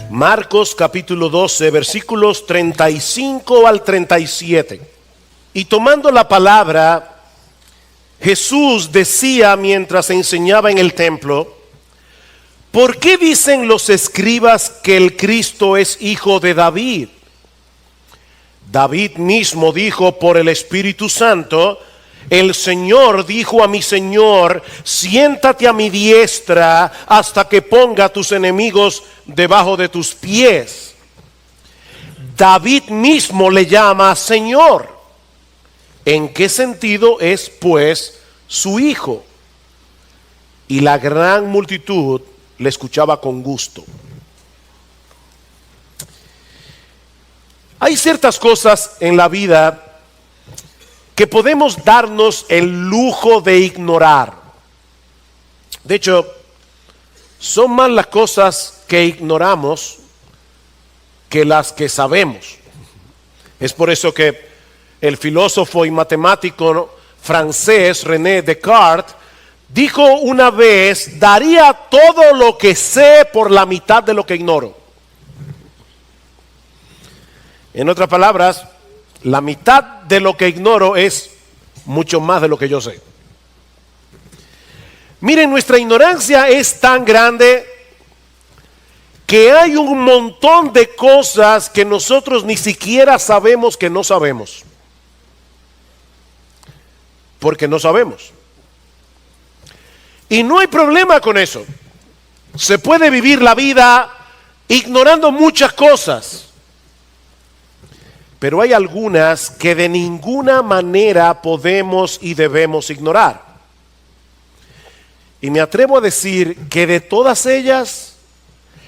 Marcos capítulo 12, versículos 35 al 37. Y tomando la palabra, Jesús decía mientras enseñaba en el templo: ¿por qué dicen los escribas que el Cristo es hijo de David? David mismo dijo por el Espíritu Santo: el Señor dijo a mi Señor, siéntate a mi diestra hasta que ponga a tus enemigos debajo de tus pies. David mismo le llama Señor. ¿En qué sentido es pues su hijo? Y la gran multitud le escuchaba con gusto. Hay ciertas cosas en la vida que podemos darnos el lujo de ignorar. De hecho, son más las cosas que ignoramos que las que sabemos. Es por eso que el filósofo y matemático francés René Descartes dijo una vez: daría todo lo que sé por la mitad de lo que ignoro. En otras palabras, la mitad de lo que ignoro es mucho más de lo que yo sé. Miren, nuestra ignorancia es tan grande que hay un montón de cosas que nosotros ni siquiera sabemos que no sabemos. Porque no sabemos. Y no hay problema con eso. Se puede vivir la vida ignorando muchas cosas. Pero hay algunas que de ninguna manera podemos y debemos ignorar. Y me atrevo a decir que de todas ellas,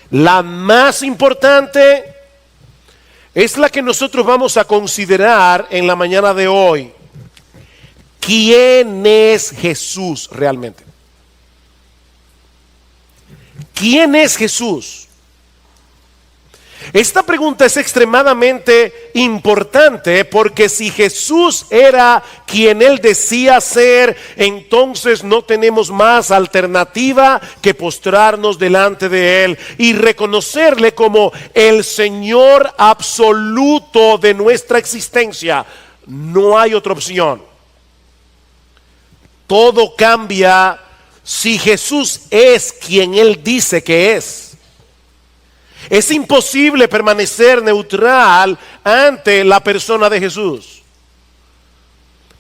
la más importante es la que nosotros vamos a considerar en la mañana de hoy. ¿Quién es Jesús realmente? ¿Quién es Jesús? Esta pregunta es extremadamente importante porque si Jesús era quien Él decía ser, entonces no tenemos más alternativa que postrarnos delante de Él y reconocerle como el Señor absoluto de nuestra existencia. No hay otra opción. Todo cambia si Jesús es quien Él dice que es. Es imposible permanecer neutral ante la persona de Jesús.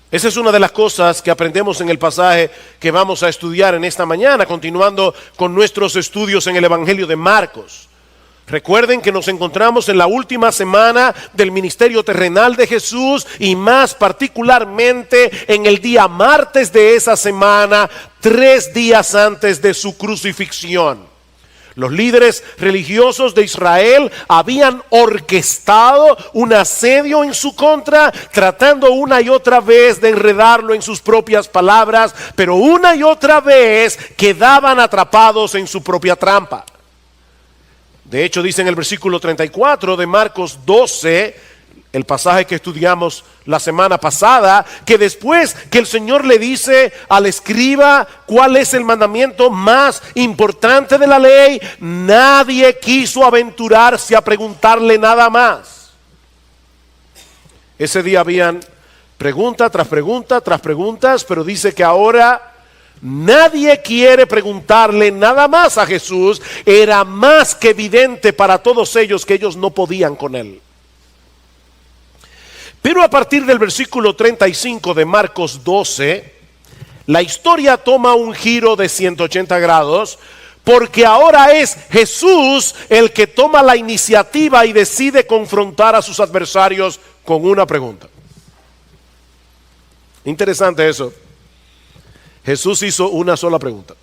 Esa es una de las cosas que aprendemos en el pasaje que vamos a estudiar en esta mañana, continuando con nuestros estudios en el Evangelio de Marcos. Recuerden que nos encontramos en la última semana del ministerio terrenal de Jesús y más particularmente en el día martes de esa semana, 3 días antes de su crucifixión. Los líderes religiosos de Israel habían orquestado un asedio en su contra, tratando una y otra vez de enredarlo en sus propias palabras, pero una y otra vez quedaban atrapados en su propia trampa. De hecho, dice en el versículo 34 de Marcos 12, el pasaje que estudiamos la semana pasada, que después que el Señor le dice al escriba cuál es el mandamiento más importante de la ley, nadie quiso aventurarse a preguntarle nada más. Ese día habían pregunta tras pregunta tras preguntas, pero dice que ahora nadie quiere preguntarle nada más a Jesús. Era más que evidente para todos ellos que ellos no podían con Él. Pero a partir del versículo 35 de Marcos 12, la historia toma un giro de 180 grados, porque ahora es Jesús el que toma la iniciativa y decide confrontar a sus adversarios con una pregunta. Interesante eso. Jesús hizo una sola pregunta.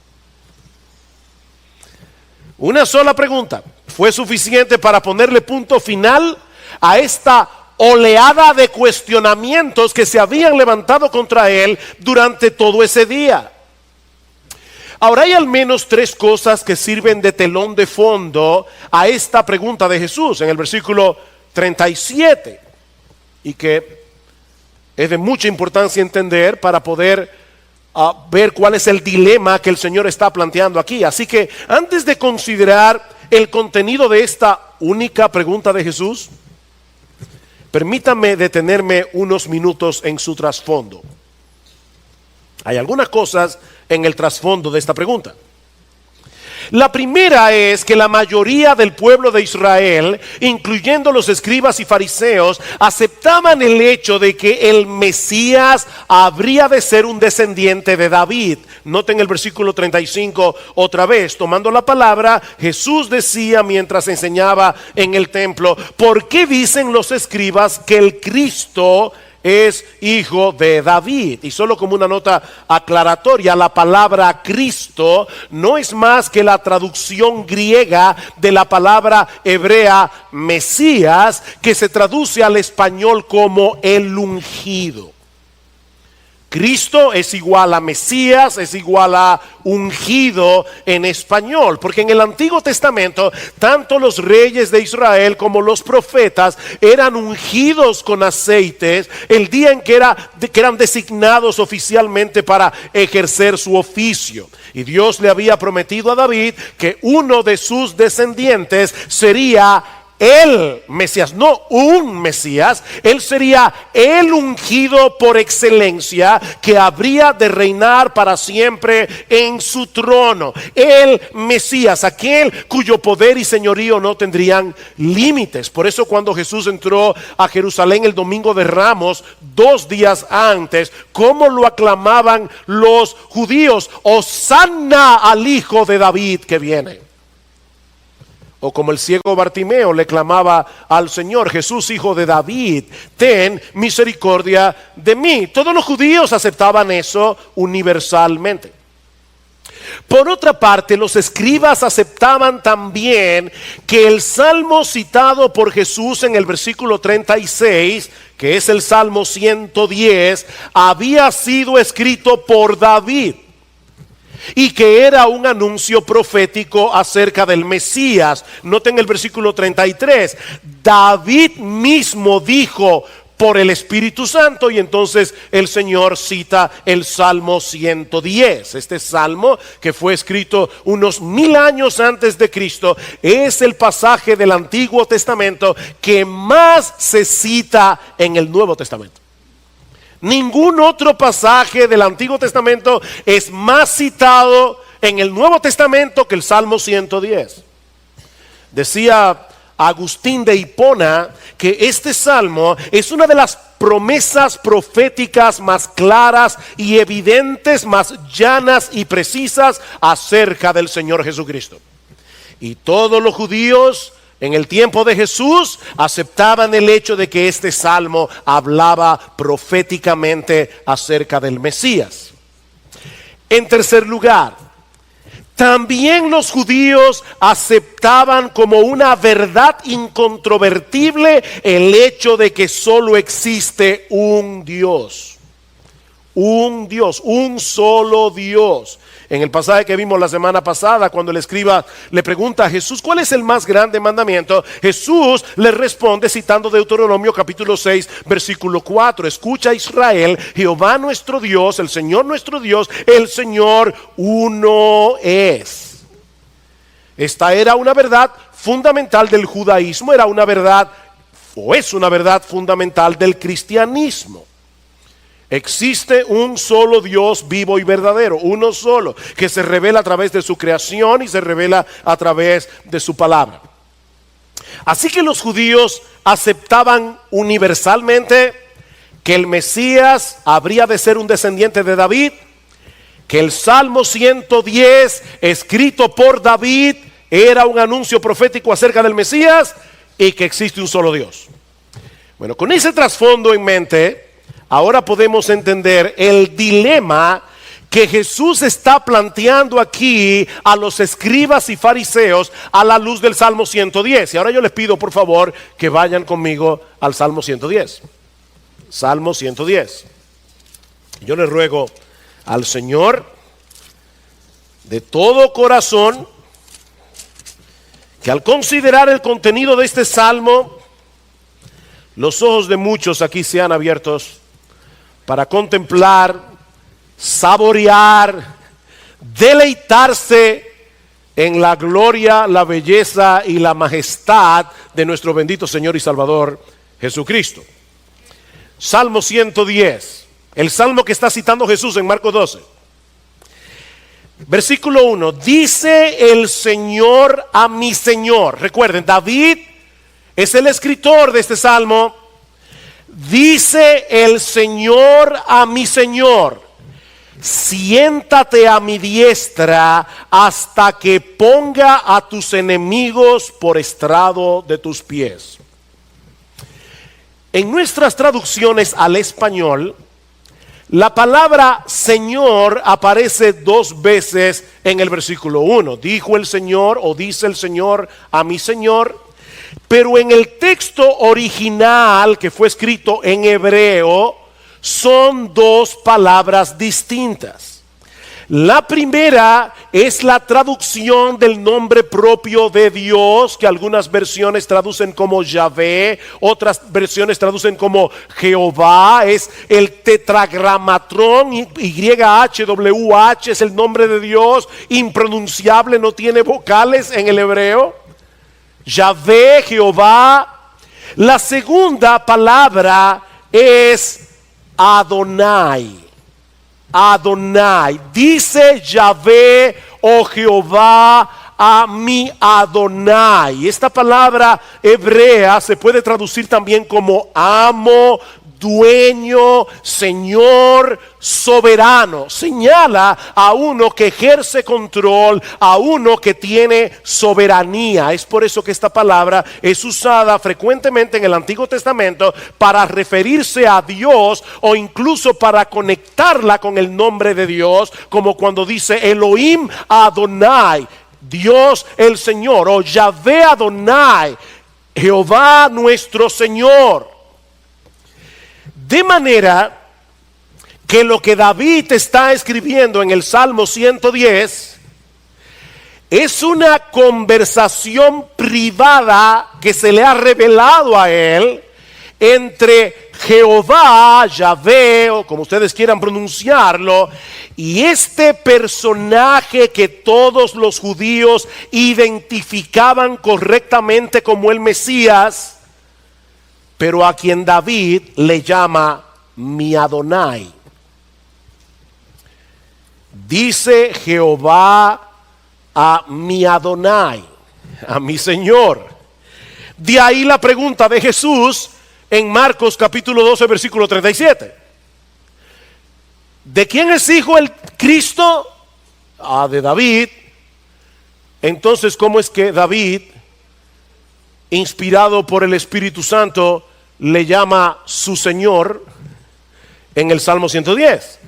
Una sola pregunta fue suficiente para ponerle punto final a esta oleada de cuestionamientos que se habían levantado contra Él durante todo ese día. Ahora hay al menos 3 cosas que sirven de telón de fondo a esta pregunta de Jesús en el versículo 37 y que es de mucha importancia entender para poder ver cuál es el dilema que el Señor está planteando aquí. Así que antes de considerar el contenido de esta única pregunta de Jesús? Permítame detenerme unos minutos en su trasfondo. Hay algunas cosas en el trasfondo de esta pregunta. La primera es que la mayoría del pueblo de Israel, incluyendo los escribas y fariseos, aceptaban el hecho de que el Mesías habría de ser un descendiente de David. Noten el versículo 35 otra vez, tomando la palabra, Jesús decía mientras enseñaba en el templo: ¿por qué dicen los escribas que el Cristo es hijo de David? Y solo como una nota aclaratoria, la palabra Cristo no es más que la traducción griega de la palabra hebrea Mesías, que se traduce al español como el ungido. Cristo es igual a Mesías, es igual a ungido en español, porque en el Antiguo Testamento tanto los reyes de Israel como los profetas eran ungidos con aceites el día en que eran designados oficialmente para ejercer su oficio. Y Dios le había prometido a David que uno de sus descendientes sería el Mesías, no un Mesías. Él sería el ungido por excelencia, que habría de reinar para siempre en su trono. El Mesías, aquel cuyo poder y señorío no tendrían límites. Por eso cuando Jesús entró a Jerusalén el domingo de Ramos, 2 días antes, ¿cómo lo aclamaban los judíos? Hosanna al Hijo de David que viene. O como el ciego Bartimeo le clamaba al Señor: Jesús, hijo de David, ten misericordia de mí. Todos los judíos aceptaban eso universalmente. Por otra parte, los escribas aceptaban también que el salmo citado por Jesús en el versículo 36, que es el Salmo 110, había sido escrito por David, y que era un anuncio profético acerca del Mesías. Noten el versículo 33, David mismo dijo por el Espíritu Santo, y entonces el Señor cita el Salmo 110. Este salmo, que fue escrito unos 1000 años antes de Cristo, es el pasaje del Antiguo Testamento que más se cita en el Nuevo Testamento. Ningún otro pasaje del Antiguo Testamento es más citado en el Nuevo Testamento que el Salmo 110. Decía Agustín de Hipona que este salmo es una de las promesas proféticas más claras y evidentes, más llanas y precisas acerca del Señor Jesucristo. Y todos los judíos en el tiempo de Jesús aceptaban el hecho de que este salmo hablaba proféticamente acerca del Mesías. En tercer lugar, también los judíos aceptaban como una verdad incontrovertible el hecho de que solo existe un Dios. Un Dios, un solo Dios. En el pasaje que vimos la semana pasada, cuando el escriba le pregunta a Jesús ¿cuál es el más grande mandamiento?, Jesús le responde citando Deuteronomio capítulo 6 versículo 4: escucha, Israel, Jehová nuestro Dios, el Señor nuestro Dios, el Señor uno es. Esta era una verdad fundamental del judaísmo, era una verdad, o es una verdad fundamental del cristianismo. Existe un solo Dios vivo y verdadero, uno solo, que se revela a través de su creación y se revela a través de su palabra. Así que los judíos aceptaban universalmente que el Mesías habría de ser un descendiente de David, que el Salmo 110 escrito por David era un anuncio profético acerca del Mesías, y que existe un solo Dios. Bueno, con ese trasfondo en mente, ahora podemos entender el dilema que Jesús está planteando aquí a los escribas y fariseos a la luz del Salmo 110. Y ahora yo les pido por favor que vayan conmigo al Salmo 110. Salmo 110. Yo les ruego al Señor de todo corazón que al considerar el contenido de este salmo, los ojos de muchos aquí sean abiertos para contemplar, saborear, deleitarse en la gloria, la belleza y la majestad de nuestro bendito Señor y Salvador Jesucristo. Salmo 110, el salmo que está citando Jesús en Marcos 12. Versículo 1, dice el Señor a mi Señor. Recuerden, David es el escritor de este salmo. Dice el Señor a mi Señor: siéntate a mi diestra hasta que ponga a tus enemigos por estrado de tus pies. En nuestras traducciones al español, la palabra Señor aparece 2 veces en el versículo 1. Dijo el Señor o dice el Señor a mi Señor. Pero en el texto original que fue escrito en hebreo son 2 palabras distintas. La primera es la traducción del nombre propio de Dios, que algunas versiones traducen como Yahvé, otras versiones traducen como Jehová. Es el tetragramatrón, YHWH es el nombre de Dios, impronunciable, no tiene vocales en el hebreo. Yahvé, Jehová. La segunda palabra es Adonai. Adonai. Dice Yahvé o Jehová a mi Adonai. Esta palabra hebrea se puede traducir también como amo, dueño, señor, soberano. Señala a uno que ejerce control, a uno que tiene soberanía. Es por eso que esta palabra es usada frecuentemente en el Antiguo Testamento para referirse a Dios o incluso para conectarla con el nombre de Dios, como cuando dice Elohim Adonai, Dios el Señor, o Yahvé Adonai, Jehová nuestro Señor. De manera que lo que David está escribiendo en el Salmo 110 es una conversación privada que se le ha revelado a él entre Jehová, Yahvé, o como ustedes quieran pronunciarlo, y este personaje que todos los judíos identificaban correctamente como el Mesías, pero a quien David le llama mi Adonai. Dice Jehová a mi Adonai, a mi Señor. De ahí la pregunta de Jesús en Marcos capítulo 12 versículo 37. ¿De quién es hijo el Cristo? De David. Entonces, ¿cómo es que David, inspirado por el Espíritu Santo, le llama su Señor en el Salmo 110?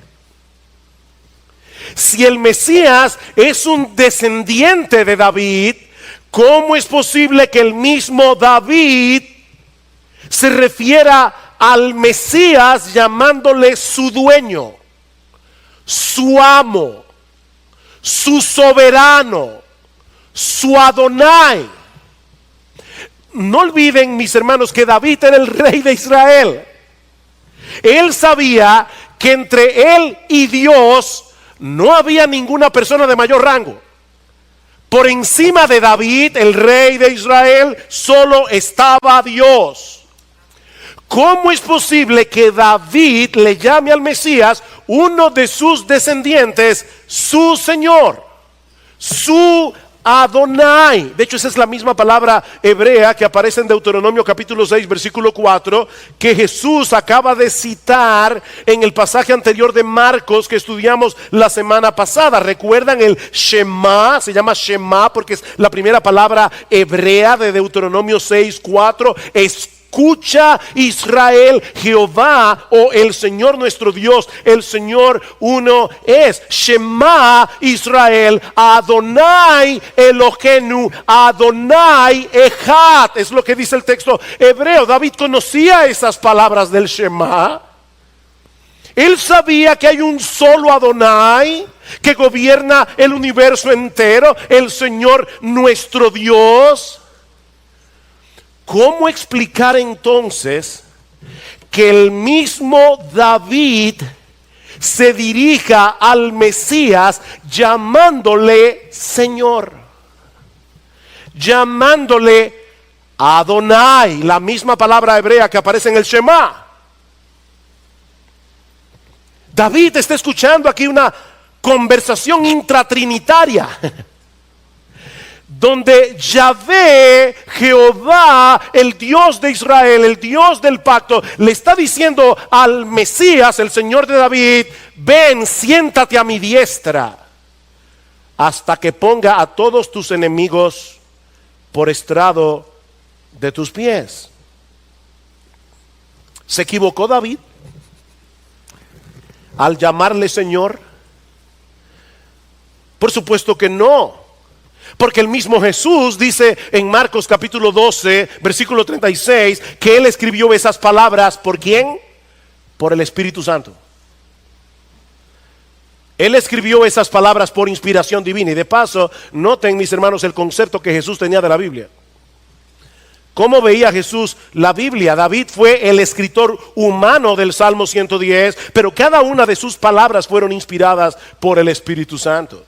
Si el Mesías es un descendiente de David, ¿cómo es posible que el mismo David se refiera al Mesías llamándole su dueño, su amo, su soberano, su Adonai? No olviden, mis hermanos, que David era el rey de Israel. Él sabía que entre él y Dios no había ninguna persona de mayor rango. Por encima de David, el rey de Israel, solo estaba Dios. ¿Cómo es posible que David le llame al Mesías, uno de sus descendientes, su Señor, su Adonai? De hecho, esa es la misma palabra hebrea que aparece en Deuteronomio capítulo 6 versículo 4, que Jesús acaba de citar en el pasaje anterior de Marcos que estudiamos la semana pasada. ¿Recuerdan el Shema? Se llama Shema porque es la primera palabra hebrea de Deuteronomio 6, 4. Escucha, Israel, Jehová o el Señor nuestro Dios, el Señor uno es. Shema Israel, Adonai Elohenu, Adonai Echad. Es lo que dice el texto hebreo. David conocía esas palabras del Shema. Él sabía que hay un solo Adonai que gobierna el universo entero, el Señor nuestro Dios. ¿Cómo explicar entonces que el mismo David se dirija al Mesías llamándole Señor? llamándole Adonai, la misma palabra hebrea que aparece en el Shema. David está escuchando aquí una conversación intratrinitaria, donde Yahvé, Jehová, el Dios de Israel, el Dios del pacto, le está diciendo al Mesías, el Señor de David: ven, siéntate a mi diestra, hasta que ponga a todos tus enemigos por estrado de tus pies. ¿Se equivocó David al llamarle Señor? Por supuesto que no, porque el mismo Jesús dice en Marcos capítulo 12, versículo 36, que Él escribió esas palabras, ¿por quién? Por el Espíritu Santo. Él escribió esas palabras por inspiración divina. Y de paso, noten, mis hermanos, el concepto que Jesús tenía de la Biblia. ¿Cómo veía Jesús la Biblia? David fue el escritor humano del Salmo 110, pero cada una de sus palabras fueron inspiradas por el Espíritu Santo.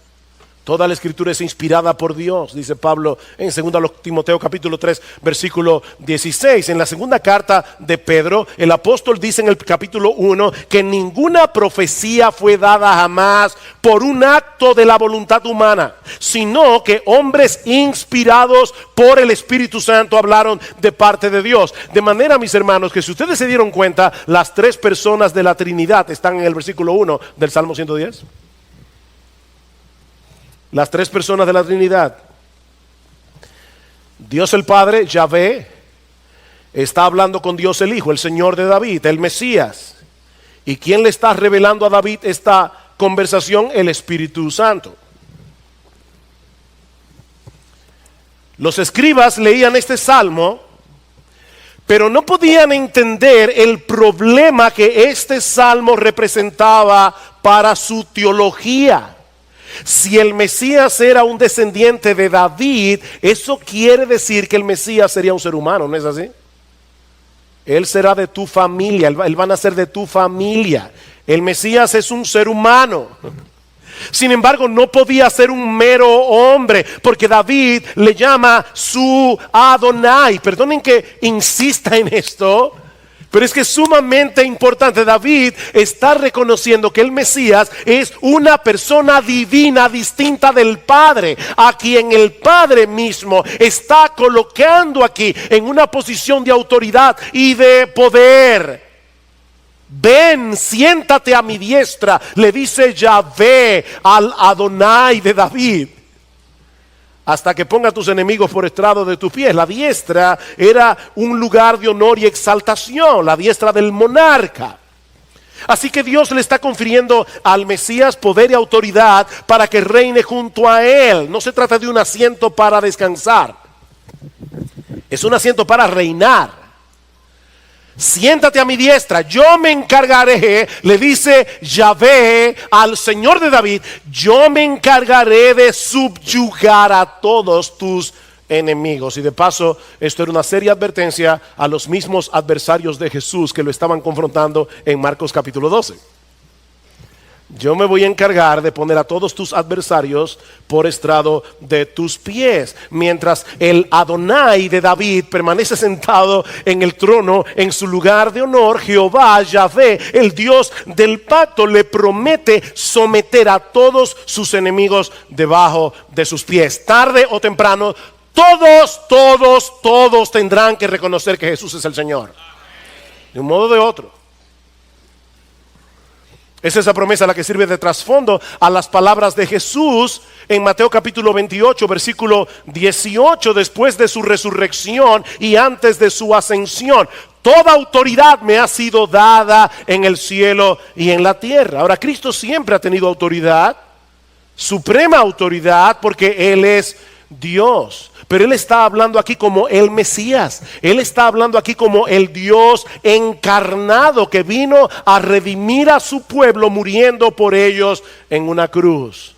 Toda la escritura es inspirada por Dios, dice Pablo en 2 Timoteo capítulo 3, versículo 16. En la segunda carta de Pedro, el apóstol dice en el capítulo 1 que ninguna profecía fue dada jamás por un acto de la voluntad humana, sino que hombres inspirados por el Espíritu Santo hablaron de parte de Dios. De manera, mis hermanos, que si ustedes se dieron cuenta, las tres personas de la Trinidad están en el versículo 1 del Salmo 110. Las tres personas de la Trinidad. Dios el Padre, Yahvé, está hablando con Dios el Hijo, el Señor de David, el Mesías. ¿Y quién le está revelando a David esta conversación? El Espíritu Santo. Los escribas leían este salmo, pero no podían entender el problema que este salmo representaba para su teología. Si el Mesías era un descendiente de David, eso quiere decir que el Mesías sería un ser humano, ¿no es así? Él será de tu familia, él va a nacer de tu familia. El Mesías es un ser humano. Sin embargo, no podía ser un mero hombre, porque David le llama su Adonai. Perdonen que insista en esto, pero es que es sumamente importante. David está reconociendo que el Mesías es una persona divina distinta del Padre, a quien el Padre mismo está colocando aquí en una posición de autoridad y de poder. Ven, siéntate a mi diestra, le dice Yahvé al Adonai de David, hasta que ponga a tus enemigos por estrado de tus pies. La diestra era un lugar de honor y exaltación, la diestra del monarca. Así que Dios le está confiriendo al Mesías poder y autoridad para que reine junto a él. No se trata de un asiento para descansar, es un asiento para reinar. Siéntate a mi diestra, yo me encargaré, le dice Yahvé al Señor de David, yo me encargaré de subyugar a todos tus enemigos. Y de paso, esto era una seria advertencia a los mismos adversarios de Jesús que lo estaban confrontando en Marcos capítulo 12. Yo me voy a encargar de poner a todos tus adversarios por estrado de tus pies. Mientras el Adonai de David permanece sentado en el trono, en su lugar de honor, Jehová, Yahvé, el Dios del pacto, le promete someter a todos sus enemigos debajo de sus pies. Tarde o temprano, todos tendrán que reconocer que Jesús es el Señor, de un modo o de otro. Es esa promesa la que sirve de trasfondo a las palabras de Jesús en Mateo capítulo 28, versículo 18, después de su resurrección y antes de su ascensión. Toda autoridad me ha sido dada en el cielo y en la tierra. Ahora, Cristo siempre ha tenido autoridad, suprema autoridad, porque Él es Dios. Pero Él está hablando aquí como el Mesías. Él está hablando aquí como el Dios encarnado que vino a redimir a su pueblo muriendo por ellos en una cruz.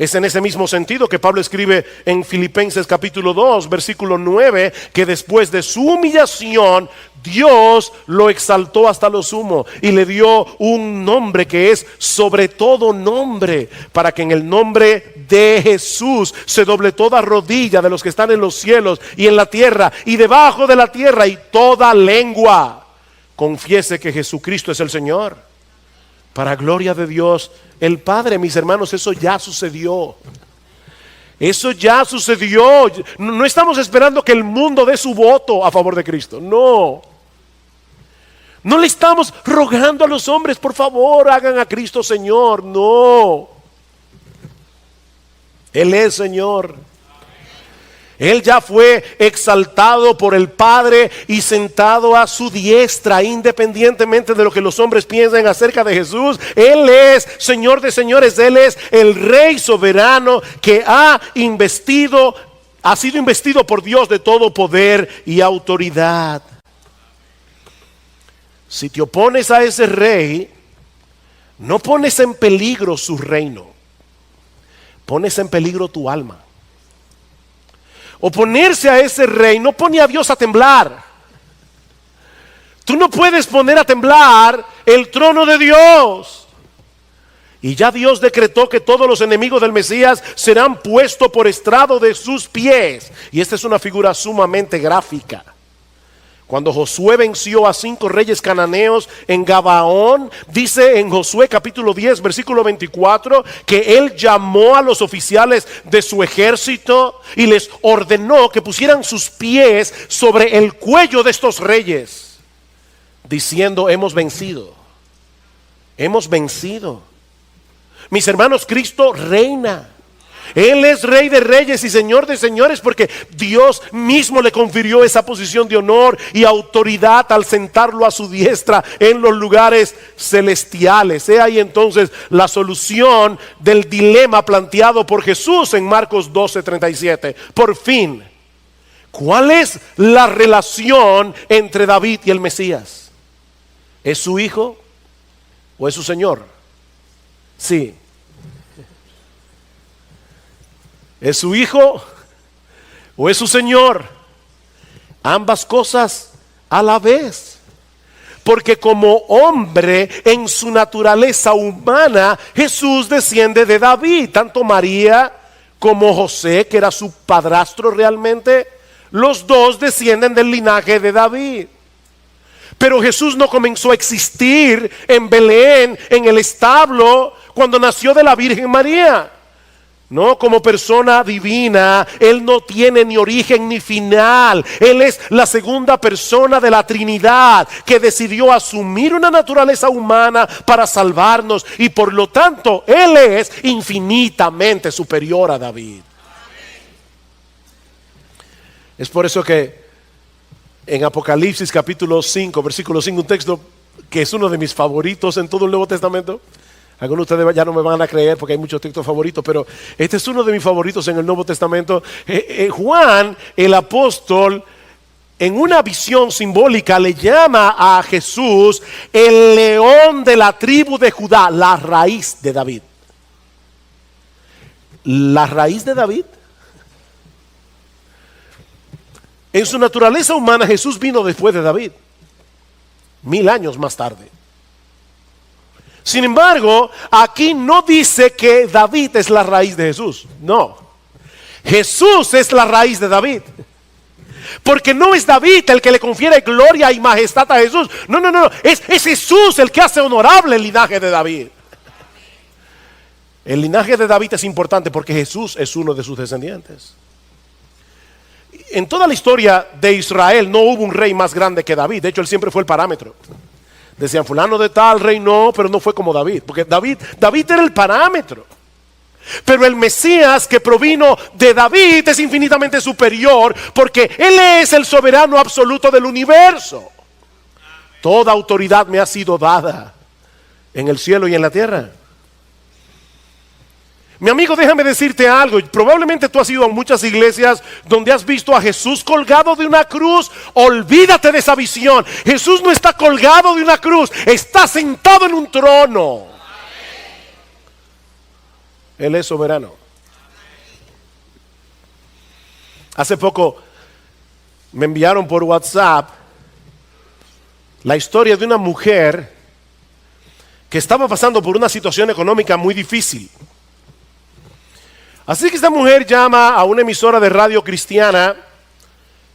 Es en ese mismo sentido que Pablo escribe en Filipenses capítulo 2, versículo 9, que después de su humillación, Dios lo exaltó hasta lo sumo y le dio un nombre que es sobre todo nombre, para que en el nombre de Jesús se doble toda rodilla de los que están en los cielos y en la tierra y debajo de la tierra, y toda lengua confiese que Jesucristo es el Señor, para gloria de Dios el Padre. Mis hermanos, eso ya sucedió. Eso ya sucedió. No estamos esperando que el mundo dé su voto a favor de Cristo. No. No le estamos rogando a los hombres, por favor, hagan a Cristo Señor. No. Él es Señor. Él ya fue exaltado por el Padre y sentado a su diestra, independientemente de lo que los hombres piensen acerca de Jesús. Él es Señor de señores. Él es el Rey soberano que ha sido investido por Dios de todo poder y autoridad. Si te opones a ese Rey, no pones en peligro su reino, pones en peligro tu alma. Oponerse a ese Rey no pone a Dios a temblar. Tú no puedes poner a temblar el trono de Dios. Y ya Dios decretó que todos los enemigos del Mesías serán puestos por estrado de sus pies. Y esta es una figura sumamente gráfica. Cuando Josué venció a 5 reyes cananeos en Gabaón, dice en Josué capítulo 10 versículo 24 que él llamó a los oficiales de su ejército y les ordenó que pusieran sus pies sobre el cuello de estos reyes, diciendo: hemos vencido, hemos vencido. Mis hermanos, Cristo reina. Él es Rey de reyes y Señor de señores, porque Dios mismo le confirió esa posición de honor y autoridad al sentarlo a su diestra en los lugares celestiales. He ahí entonces la solución del dilema planteado por Jesús en Marcos 12:37. Por fin, ¿cuál es la relación entre David y el Mesías? ¿Es su hijo o es su Señor? Sí. ¿Es su hijo o es su Señor? Ambas cosas a la vez. Porque como hombre en su naturaleza humana, Jesús desciende de David. Tanto María como José, que era su padrastro realmente, los dos descienden del linaje de David. Pero Jesús no comenzó a existir en Belén, en el establo, cuando nació de la Virgen María. No, como persona divina, Él no tiene ni origen ni final. Él es la segunda persona de la Trinidad que decidió asumir una naturaleza humana para salvarnos, y por lo tanto Él es infinitamente superior a David. Es por eso que en Apocalipsis capítulo 5, versículo 5, un texto que es uno de mis favoritos en todo el Nuevo Testamento. Algunos de ustedes ya no me van a creer porque hay muchos textos favoritos, pero este es uno de mis favoritos en el Nuevo Testamento. Juan, el apóstol, en una visión simbólica le llama a Jesús el león de la tribu de Judá, la raíz de David. ¿La raíz de David? En su naturaleza humana, Jesús vino después de David, 1000 años más tarde. Sin embargo, aquí no dice que David es la raíz de Jesús. No, Jesús es la raíz de David. Porque no es David el que le confiere gloria y majestad a Jesús. No, es Jesús el que hace honorable el linaje de David. El linaje de David es importante porque Jesús es uno de sus descendientes. En toda la historia de Israel no hubo un rey más grande que David. De hecho, él siempre fue el parámetro. Decían, fulano de tal reinó, pero no fue como David. Porque David era el parámetro. Pero el Mesías que provino de David es infinitamente superior, porque Él es el soberano absoluto del universo. Toda autoridad me ha sido dada en el cielo y en la tierra. Mi amigo, déjame decirte algo. Probablemente tú has ido a muchas iglesias donde has visto a Jesús colgado de una cruz. Olvídate de esa visión. Jesús no está colgado de una cruz, está sentado en un trono. Él es soberano. Hace poco me enviaron por WhatsApp la historia de una mujer que estaba pasando por una situación económica muy difícil. Así que esta mujer llama a una emisora de radio cristiana,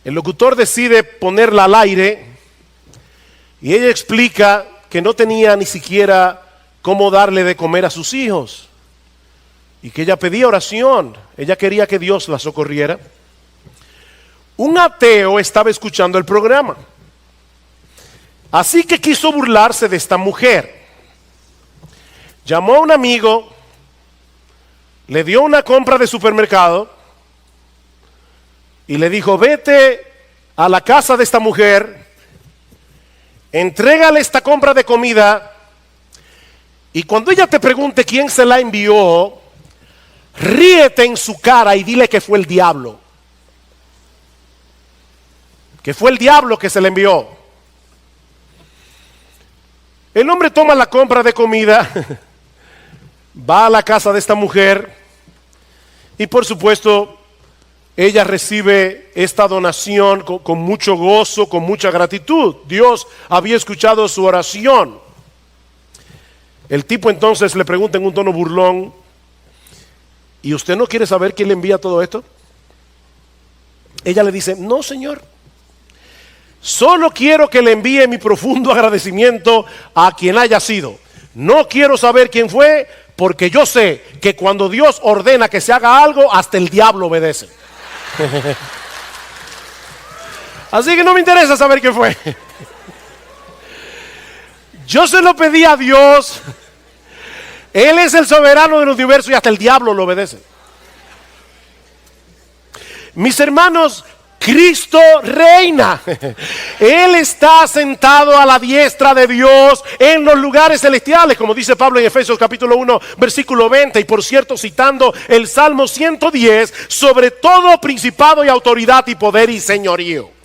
el locutor decide ponerla al aire y ella explica que no tenía ni siquiera cómo darle de comer a sus hijos y que ella pedía oración, ella quería que Dios la socorriera. Un ateo estaba escuchando el programa, así que quiso burlarse de esta mujer. Llamó a un amigo, le dio una compra de supermercado y le dijo: vete a la casa de esta mujer, entrégale esta compra de comida y cuando ella te pregunte quién se la envió, ríete en su cara y dile que fue el diablo. Que fue el diablo que se la envió. El hombre toma la compra de comida, va a la casa de esta mujer y por supuesto ella recibe esta donación con mucho gozo, con mucha gratitud. Dios había escuchado su oración. El tipo entonces le pregunta en un tono burlón: ¿y usted no quiere saber quién le envía todo esto? Ella le dice: no, señor, solo quiero que le envíe mi profundo agradecimiento a quien haya sido. No quiero saber quién fue, porque yo sé que cuando Dios ordena que se haga algo, hasta el diablo obedece. Así que no me interesa saber quién fue. Yo se lo pedí a Dios. Él es el soberano del universo y hasta el diablo lo obedece. Mis hermanos, Cristo reina. Él está sentado a la diestra de Dios en los lugares celestiales, como dice Pablo en Efesios capítulo 1 versículo 20, y por cierto citando el Salmo 110, sobre todo principado y autoridad y poder y señorío.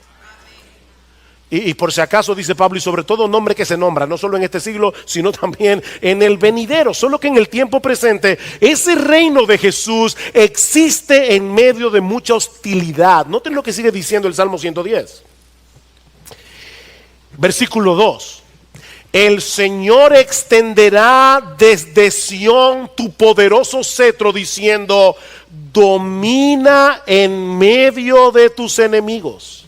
Y por si acaso dice Pablo, y sobre todo nombre que se nombra, no solo en este siglo, sino también en el venidero. Solo que en el tiempo presente, ese reino de Jesús existe en medio de mucha hostilidad. Noten lo que sigue diciendo el Salmo 110. Versículo 2. El Señor extenderá desde Sión tu poderoso cetro, diciendo: domina en medio de tus enemigos.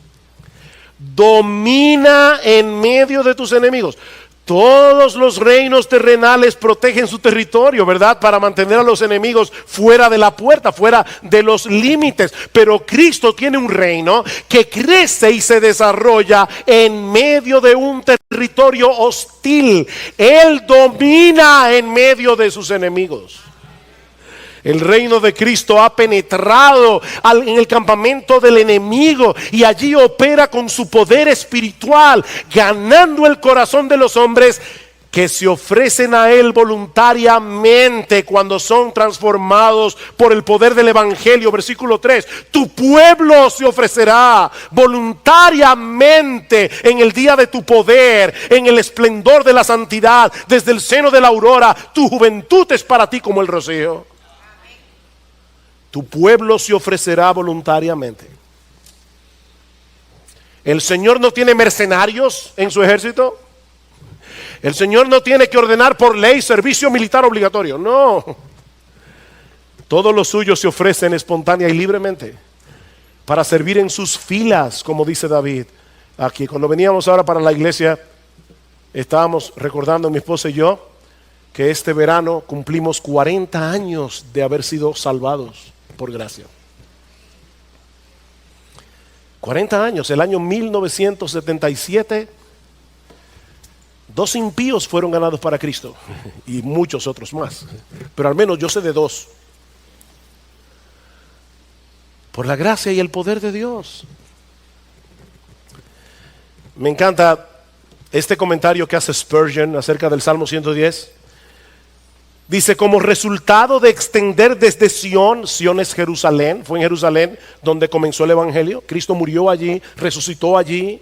Domina en medio de tus enemigos. Todos los reinos terrenales protegen su territorio, ¿verdad? Para mantener a los enemigos fuera de la puerta, fuera de los límites. Pero Cristo tiene un reino que crece y se desarrolla en medio de un territorio hostil. Él domina en medio de sus enemigos. El reino de Cristo ha penetrado en el campamento del enemigo y allí opera con su poder espiritual, ganando el corazón de los hombres que se ofrecen a Él voluntariamente cuando son transformados por el poder del Evangelio. Versículo 3, tu pueblo se ofrecerá voluntariamente en el día de tu poder, en el esplendor de la santidad, desde el seno de la aurora. Tu juventud es para ti como el rocío. Tu pueblo se ofrecerá voluntariamente. El Señor no tiene mercenarios en su ejército. El Señor no tiene que ordenar por ley servicio militar obligatorio. No. Todos los suyos se ofrecen espontánea y libremente para servir en sus filas, como dice David. Aquí, cuando veníamos ahora para la iglesia, estábamos recordando, mi esposa y yo, que este verano cumplimos 40 años de haber sido salvados por gracia. 40 años, el año 1977, 2 impíos fueron ganados para Cristo y muchos otros más, pero al menos yo sé de 2. Por la gracia y el poder de Dios. Me encanta este comentario que hace Spurgeon acerca del Salmo 110. Dice: como resultado de extender desde Sión, Sión es Jerusalén, fue en Jerusalén donde comenzó el Evangelio, Cristo murió allí, resucitó allí.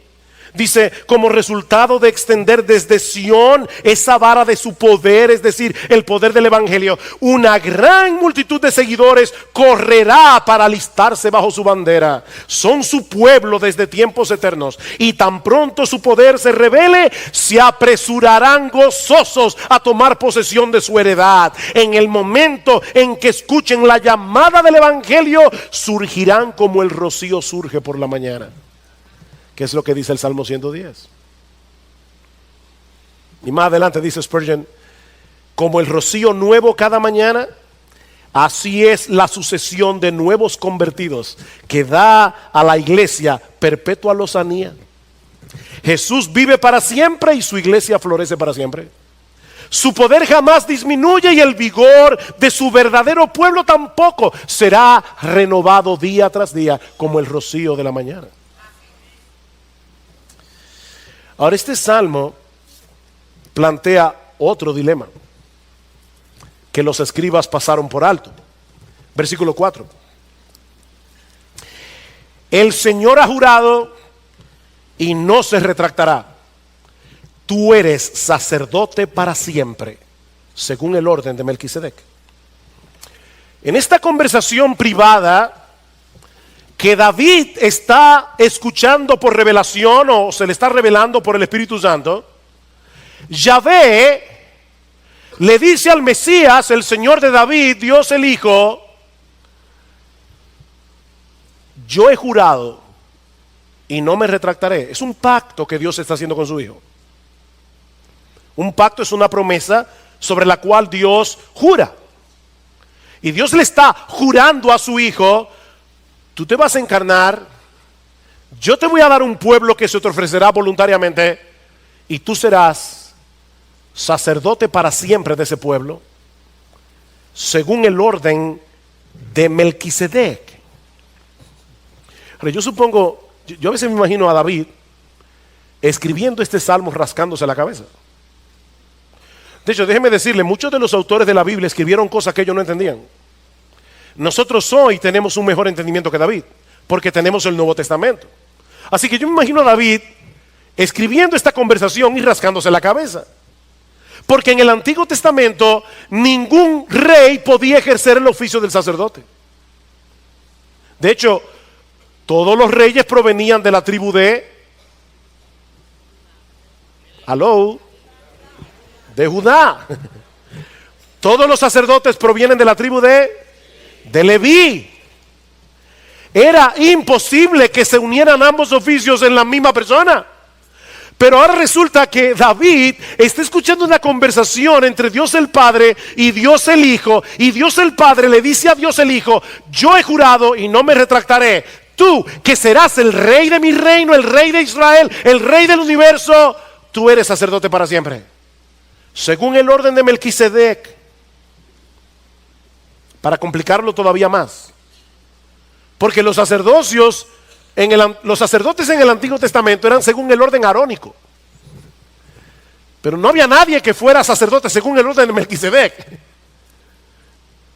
Dice, como resultado de extender desde Sión esa vara de su poder, es decir, el poder del evangelio, una gran multitud de seguidores correrá para alistarse bajo su bandera. Son su pueblo desde tiempos eternos, y tan pronto su poder se revele, se apresurarán gozosos a tomar posesión de su heredad. En el momento en que escuchen la llamada del evangelio, surgirán como el rocío surge por la mañana. ¿Qué es lo que dice el Salmo 110? Y más adelante dice Spurgeon, como el rocío nuevo cada mañana, así es la sucesión de nuevos convertidos que da a la iglesia perpetua lozanía. Jesús vive para siempre y su iglesia florece para siempre. Su poder jamás disminuye y el vigor de su verdadero pueblo tampoco será renovado día tras día como el rocío de la mañana. Ahora, este salmo plantea otro dilema que los escribas pasaron por alto. Versículo 4. El Señor ha jurado y no se retractará. Tú eres sacerdote para siempre, según el orden de Melquisedec. En esta conversación privada que David está escuchando por revelación o se le está revelando por el Espíritu Santo, Yahvé le dice al Mesías, el Señor de David, Dios el Hijo, yo he jurado y no me retractaré. Es un pacto que Dios está haciendo con su Hijo. Un pacto es una promesa sobre la cual Dios jura. Y Dios le está jurando a su Hijo, tú te vas a encarnar, yo te voy a dar un pueblo que se te ofrecerá voluntariamente y tú serás sacerdote para siempre de ese pueblo, según el orden de Melquisedec. Pero yo supongo, yo a veces me imagino a David escribiendo este salmo rascándose la cabeza. De hecho, déjeme decirle, muchos de los autores de la Biblia escribieron cosas que ellos no entendían. Nosotros hoy tenemos un mejor entendimiento que David, porque tenemos el Nuevo Testamento. Así que yo me imagino a David escribiendo esta conversación y rascándose la cabeza. Porque en el Antiguo Testamento ningún rey podía ejercer el oficio del sacerdote. De hecho, todos los reyes provenían de la tribu de Judá. Todos los sacerdotes provienen de la tribu de Leví. Era imposible que se unieran ambos oficios en la misma persona. Pero ahora resulta que David está escuchando una conversación entre Dios el Padre y Dios el Hijo, y Dios el Padre le dice a Dios el Hijo, yo he jurado y no me retractaré, tú que serás el rey de mi reino, el rey de Israel, el rey del universo, tú eres sacerdote para siempre, según el orden de Melquisedec. Para complicarlo todavía más, porque los sacerdotes en el Antiguo Testamento eran según el orden arónico, pero no había nadie que fuera sacerdote según el orden de Melquisedec,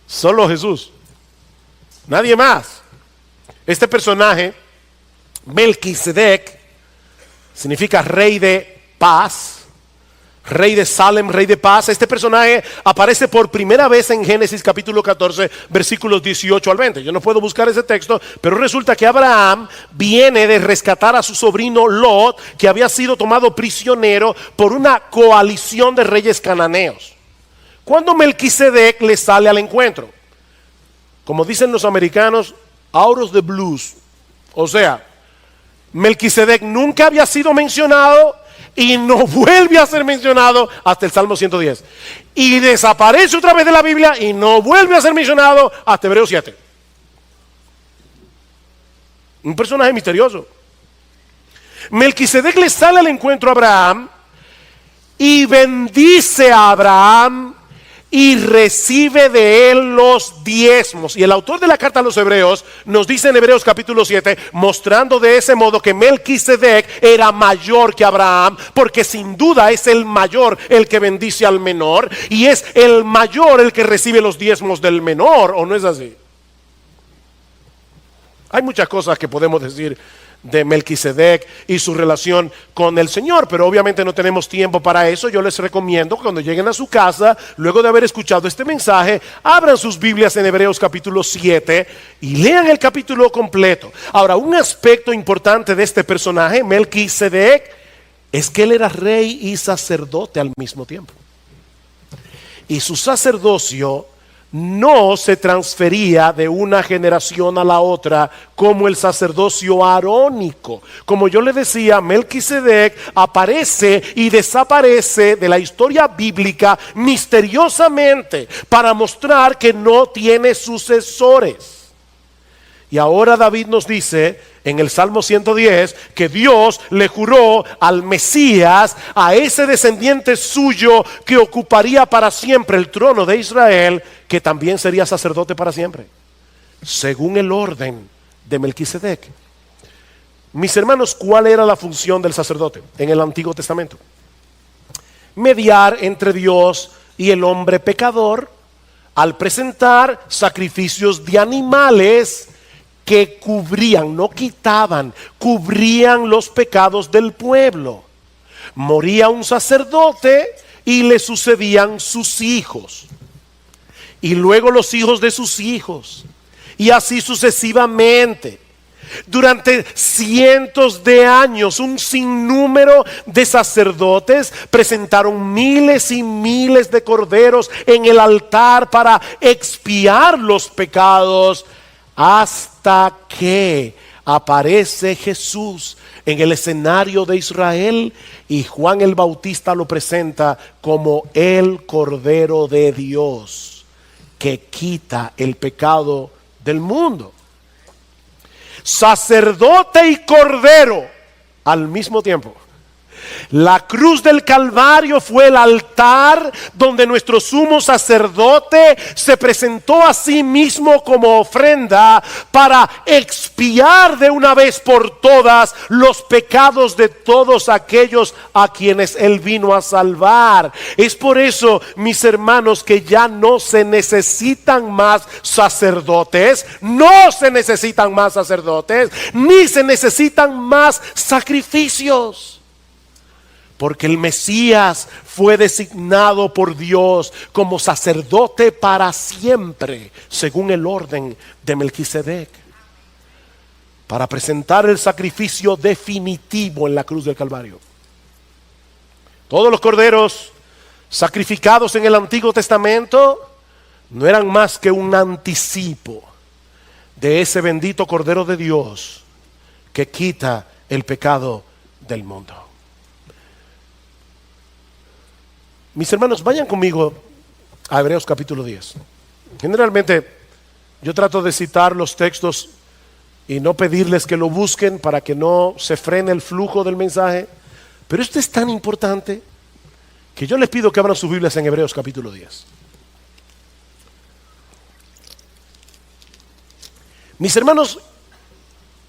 solo Jesús, nadie más. Este personaje, Melquisedec, significa rey de paz, rey de Salem, rey de paz. Este personaje aparece por primera vez en Génesis capítulo 14, versículos 18 al 20. Yo no puedo buscar ese texto, pero resulta que Abraham viene de rescatar a su sobrino Lot, que había sido tomado prisionero por una coalición de reyes cananeos. Cuando Melquisedec le sale al encuentro, como dicen los americanos, out of the blues. O sea, Melquisedec nunca había sido mencionado y no vuelve a ser mencionado hasta el Salmo 110. Y desaparece otra vez de la Biblia y no vuelve a ser mencionado hasta Hebreos 7. Un personaje misterioso. Melquisedec le sale al encuentro a Abraham y bendice a Abraham y recibe de él los diezmos. Y el autor de la carta a los Hebreos nos dice en Hebreos capítulo 7, mostrando de ese modo que Melquisedec era mayor que Abraham, porque sin duda es el mayor el que bendice al menor, y es el mayor el que recibe los diezmos del menor, ¿o no es así? Hay muchas cosas que podemos decir de Melquisedec y su relación con el Señor, pero obviamente no tenemos tiempo para eso. Yo les recomiendo que cuando lleguen a su casa, luego de haber escuchado este mensaje, abran sus Biblias en Hebreos capítulo 7 y lean el capítulo completo. Ahora, un aspecto importante de este personaje, Melquisedec, es que él era rey y sacerdote al mismo tiempo. Y su sacerdocio no se transfería de una generación a la otra como el sacerdocio arónico. Como yo le decía, Melquisedec aparece y desaparece de la historia bíblica misteriosamente para mostrar que no tiene sucesores. Y ahora David nos dice en el Salmo 110 que Dios le juró al Mesías, a ese descendiente suyo que ocuparía para siempre el trono de Israel, que también sería sacerdote para siempre, según el orden de Melquisedec. Mis hermanos, ¿cuál era la función del sacerdote en el Antiguo Testamento? Mediar entre Dios y el hombre pecador al presentar sacrificios de animales que cubrían, no quitaban, cubrían los pecados del pueblo. Moría un sacerdote y le sucedían sus hijos, y luego los hijos de sus hijos, y así sucesivamente. Durante cientos de años, un sinnúmero de sacerdotes presentaron miles y miles de corderos en el altar para expiar los pecados, hasta que aparece Jesús en el escenario de Israel y Juan el Bautista lo presenta como el Cordero de Dios que quita el pecado del mundo. Sacerdote y cordero al mismo tiempo. La cruz del Calvario fue el altar donde nuestro sumo sacerdote se presentó a sí mismo como ofrenda para expiar de una vez por todas los pecados de todos aquellos a quienes él vino a salvar. Es por eso, mis hermanos, que ya no se necesitan más sacerdotes, no se necesitan más sacerdotes, ni se necesitan más sacrificios. Porque el Mesías fue designado por Dios como sacerdote para siempre, según el orden de Melquisedec, para presentar el sacrificio definitivo en la cruz del Calvario. Todos los corderos sacrificados en el Antiguo Testamento no eran más que un anticipo de ese bendito Cordero de Dios que quita el pecado del mundo. Mis hermanos, vayan conmigo a Hebreos capítulo 10. Generalmente yo trato de citar los textos y no pedirles que lo busquen para que no se frene el flujo del mensaje, pero esto es tan importante que yo les pido que abran sus Biblias en Hebreos capítulo 10. Mis hermanos,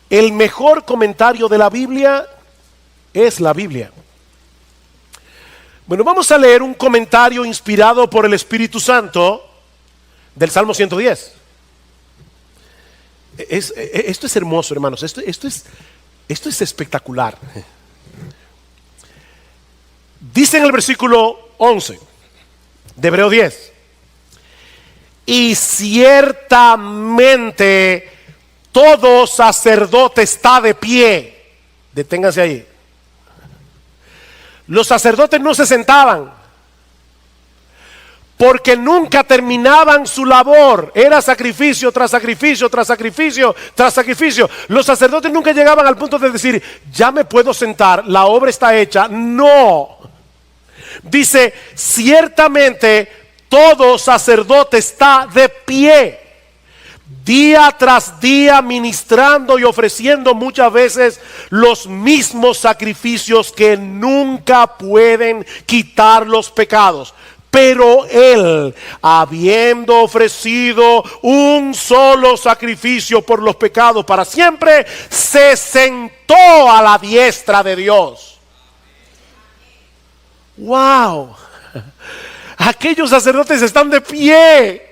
el mejor comentario de la Biblia es la Biblia. Bueno, vamos a leer un comentario inspirado por el Espíritu Santo del Salmo 110. Esto es hermoso, hermanos. Esto es espectacular. Dice en el versículo 11 de Hebreo 10: y ciertamente todo sacerdote está de pie. Deténganse ahí. Los sacerdotes no se sentaban, porque nunca terminaban su labor. Era sacrificio tras sacrificio, tras sacrificio, tras sacrificio. Los sacerdotes nunca llegaban al punto de decir, ya me puedo sentar, la obra está hecha. No. Dice, ciertamente todo sacerdote está de pie, día tras día, ministrando y ofreciendo muchas veces los mismos sacrificios que nunca pueden quitar los pecados. Pero él, habiendo ofrecido un solo sacrificio por los pecados para siempre, se sentó a la diestra de Dios. ¡Wow! Aquellos sacerdotes están de pie.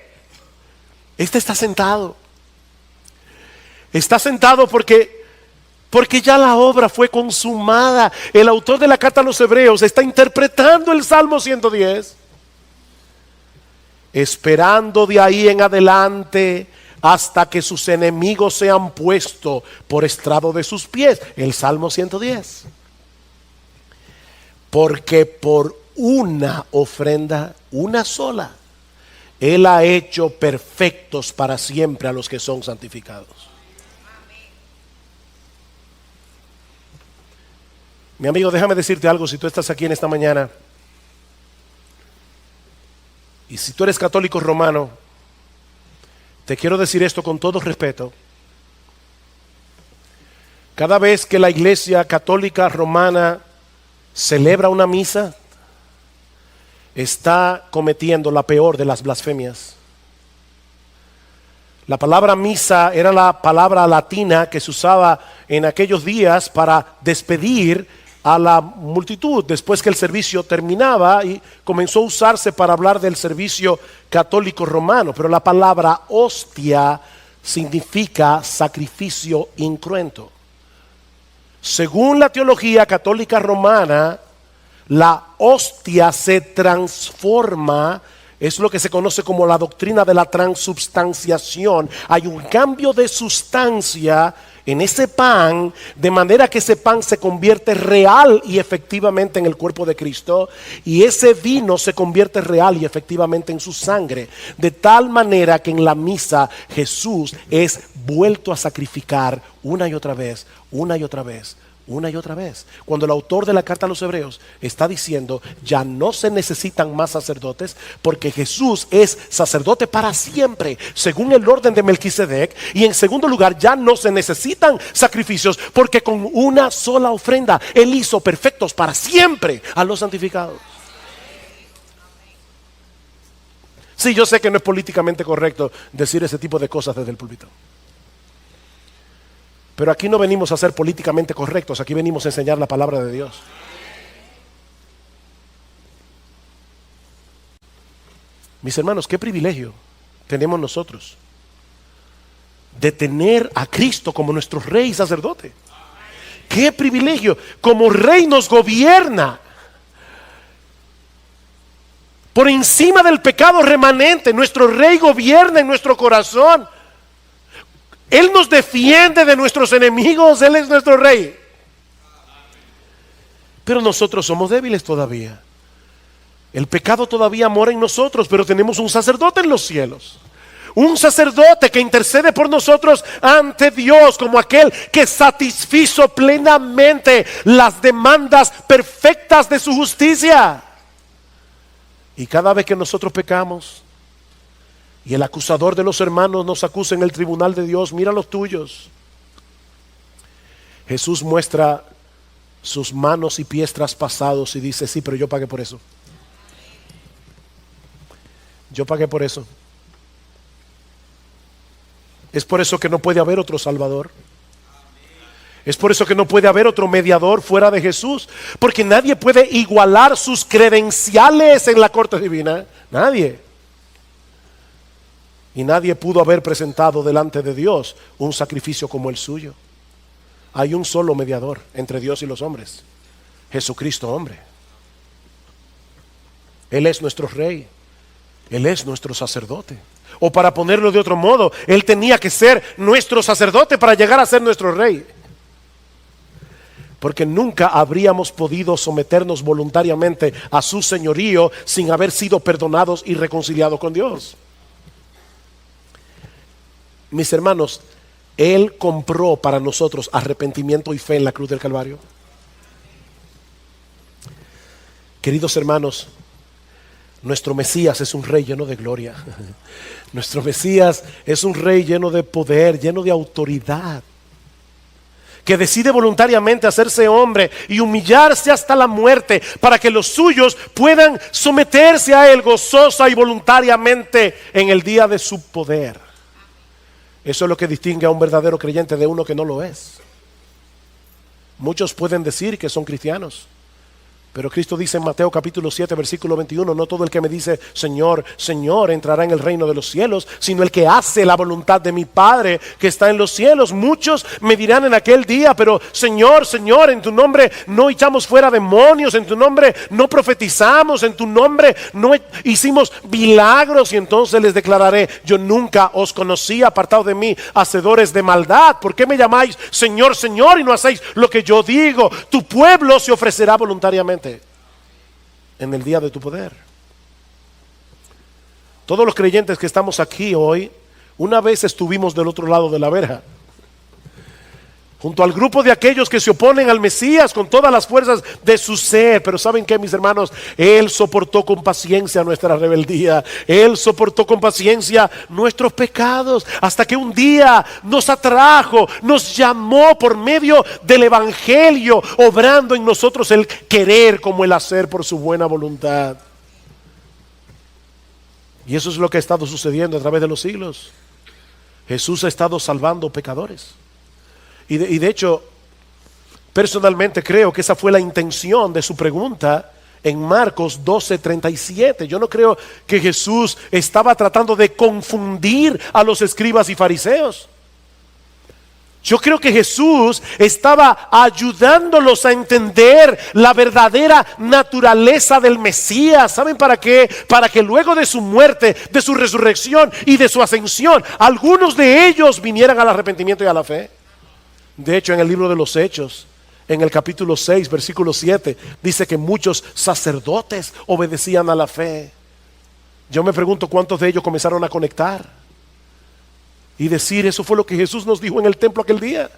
Este está sentado. Está sentado porque ya la obra fue consumada. El autor de la carta a los Hebreos está interpretando el Salmo 110, esperando de ahí en adelante hasta que sus enemigos sean puestos por estrado de sus pies. El Salmo 110. Porque por una ofrenda, una sola, Él ha hecho perfectos para siempre a los que son santificados. Mi amigo, déjame decirte algo. Si tú estás aquí en esta mañana y si tú eres católico romano, te quiero decir esto con todo respeto. Cada vez que la Iglesia Católica Romana celebra una misa, está cometiendo la peor de las blasfemias. La palabra misa era la palabra latina que se usaba en aquellos días para despedir a la multitud después que el servicio terminaba, y comenzó a usarse para hablar del servicio católico romano. Pero la palabra hostia significa sacrificio incruento. Según la teología católica romana, la hostia se transforma. Es lo que se conoce como la doctrina de la transubstanciación. Hay un cambio de sustancia en ese pan, de manera que ese pan se convierte real y efectivamente en el cuerpo de Cristo, y ese vino se convierte real y efectivamente en su sangre. De tal manera que en la misa Jesús es vuelto a sacrificar una y otra vez, una y otra vez, una y otra vez. Cuando el autor de la carta a los Hebreos está diciendo, ya no se necesitan más sacerdotes, porque Jesús es sacerdote para siempre, según el orden de Melquisedec. Y en segundo lugar, ya no se necesitan sacrificios, porque con una sola ofrenda Él hizo perfectos para siempre a los santificados. Sí, yo sé que no es políticamente correcto decir ese tipo de cosas desde el púlpito, pero aquí no venimos a ser políticamente correctos, aquí venimos a enseñar la palabra de Dios. Mis hermanos, qué privilegio tenemos nosotros de tener a Cristo como nuestro rey y sacerdote. Qué privilegio, como rey nos gobierna por encima del pecado remanente. Nuestro rey gobierna en nuestro corazón. Él nos defiende de nuestros enemigos. Él es nuestro rey. Pero nosotros somos débiles todavía. El pecado todavía mora en nosotros, pero tenemos un sacerdote en los cielos. Un sacerdote que intercede por nosotros ante Dios, como aquel que satisfizo plenamente las demandas perfectas de su justicia. Y cada vez que nosotros pecamos y el acusador de los hermanos nos acusa en el tribunal de Dios, mira los tuyos, Jesús muestra sus manos y pies traspasados y dice, sí, pero yo pagué por eso. Yo pagué por eso. Es por eso que no puede haber otro Salvador. Es por eso que no puede haber otro mediador fuera de Jesús, porque nadie puede igualar sus credenciales en la corte divina. Nadie. Y nadie pudo haber presentado delante de Dios un sacrificio como el suyo. Hay un solo mediador entre Dios y los hombres, Jesucristo hombre. Él es nuestro rey, Él es nuestro sacerdote. O para ponerlo de otro modo, Él tenía que ser nuestro sacerdote para llegar a ser nuestro rey. Porque nunca habríamos podido someternos voluntariamente a su señorío sin haber sido perdonados y reconciliados con Dios. Mis hermanos, Él compró para nosotros arrepentimiento y fe en la cruz del Calvario. Queridos hermanos, nuestro Mesías es un rey lleno de gloria. Nuestro Mesías es un rey lleno de poder, lleno de autoridad, que decide voluntariamente hacerse hombre y humillarse hasta la muerte para que los suyos puedan someterse a Él gozosa y voluntariamente en el día de su poder. Eso es lo que distingue a un verdadero creyente de uno que no lo es. Muchos pueden decir que son cristianos, Pero Cristo dice en Mateo capítulo 7, versículo 21, no todo el que me dice Señor, Señor entrará en el reino de los cielos, sino el que hace la voluntad de mi Padre que está en los cielos. Muchos me dirán en aquel día, pero Señor, Señor, en tu nombre no echamos fuera demonios, en tu nombre no profetizamos, en tu nombre no hicimos milagros. Y entonces les declararé, yo nunca os conocí, apartados de mí, hacedores de maldad. ¿Por qué me llamáis Señor, Señor y no hacéis lo que yo digo? Tu pueblo se ofrecerá voluntariamente en el día de tu poder. Todos los creyentes que estamos aquí hoy, una vez estuvimos del otro lado de la verja, junto al grupo de aquellos que se oponen al Mesías con todas las fuerzas de su ser. Pero ¿saben qué, mis hermanos? Él soportó con paciencia nuestra rebeldía. Él soportó con paciencia nuestros pecados, hasta que un día nos atrajo, nos llamó por medio del Evangelio, obrando en nosotros el querer como el hacer por su buena voluntad. Y eso es lo que ha estado sucediendo a través de los siglos. Jesús ha estado salvando pecadores. Y de hecho, personalmente creo que esa fue la intención de su pregunta en Marcos 12:37. Yo no creo que Jesús estaba tratando de confundir a los escribas y fariseos. Yo creo que Jesús estaba ayudándolos a entender la verdadera naturaleza del Mesías. ¿Saben para qué? Para que luego de su muerte, de su resurrección y de su ascensión, algunos de ellos vinieran al arrepentimiento y a la fe. De hecho, en el libro de los Hechos, en el capítulo 6, versículo 7, dice que muchos sacerdotes obedecían a la fe. Yo me pregunto cuántos de ellos comenzaron a conectar y decir, eso fue lo que Jesús nos dijo en el templo aquel día.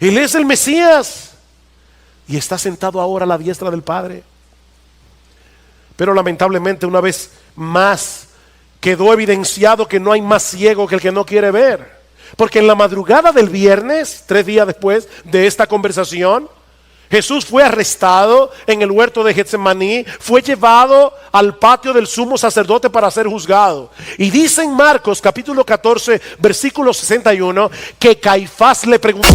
Él es el Mesías y está sentado ahora a la diestra del Padre. Pero lamentablemente, una vez más, quedó evidenciado que no hay más ciego que el que no quiere ver. Porque en la madrugada del viernes, 3 días después de esta conversación, Jesús fue arrestado en el huerto de Getsemaní, fue llevado al patio del sumo sacerdote para ser juzgado. Y dice en Marcos capítulo 14, versículo 61, que Caifás le preguntó